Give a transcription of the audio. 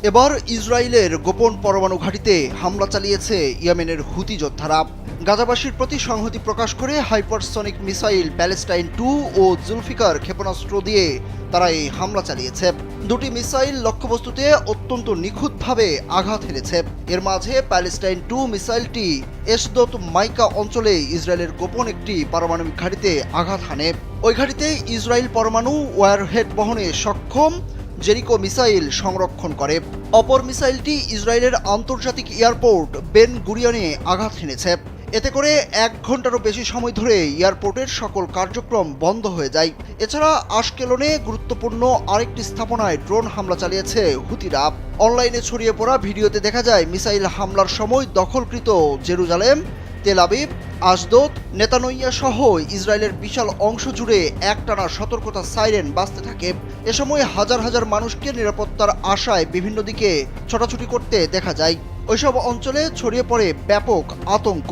এবার ইসরায়েলের গোপন পরমাণু ঘাঁটিতে হামলা চালিয়েছে ইয়েমেনের হুতি যোদ্ধারা। গাজাবাসীর প্রতি সংহতি প্রকাশ করে হাইপারসনিক মিসাইল প্যালেস্টাইন 2 ও জুলফিকার ক্ষেপণাস্ত্র দিয়ে তারা এই হামলা চালিয়েছে। দুটি মিসাইল লক্ষ্যবস্তুতে অত্যন্ত নিখুঁতভাবে আঘাত হেনেছে। এর মাঝে প্যালেস্টাইন 2 মিসাইলটি এসদোত মাইকা অঞ্চলে ইসরায়েলের গোপন একটি পারমাণবিক ঘাঁটিতে আঘাত হানে। ওই ঘাঁটিতে ইসরায়েল পরমাণু ওয়ারহেড বহনে সক্ষম জেরিকো মিসাইল সংরক্ষণ করে। অপর মিসাইলটি ইসরায়েলের আন্তর্জাতিক এয়ারপোর্ট বেন গুরিয়নে আঘাত হেনেছে। এতে করে 1 ঘন্টারও বেশি সময় ধরে এয়ারপোর্টের সকল কার্যক্রম বন্ধ হয়ে যায়। এছাড়া আশকেলনে গুরুত্বপূর্ণ আরেকটি স্থাপনায় ড্রোন হামলা চালিয়েছে হুতিরা। অনলাইনে ছড়িয়ে পড়া ভিডিওতে দেখা যায় মিসাইল হামলার সময় দখলকৃত জেরুজালেম, তেল আবিব, আশদোদ, নেতানইয়া সহ ইসরায়েলের বিশাল অংশ জুড়ে একটানা সতর্কতা সাইরেন বাজতে থাকে। এ সময় হাজার হাজার মানুষকে নিরাপত্তার আশায় বিভিন্ন দিকে ছোটাছুটি করতে দেখা যায়। ওইসব অঞ্চলে ছড়িয়ে পড়ে ব্যাপক আতঙ্ক।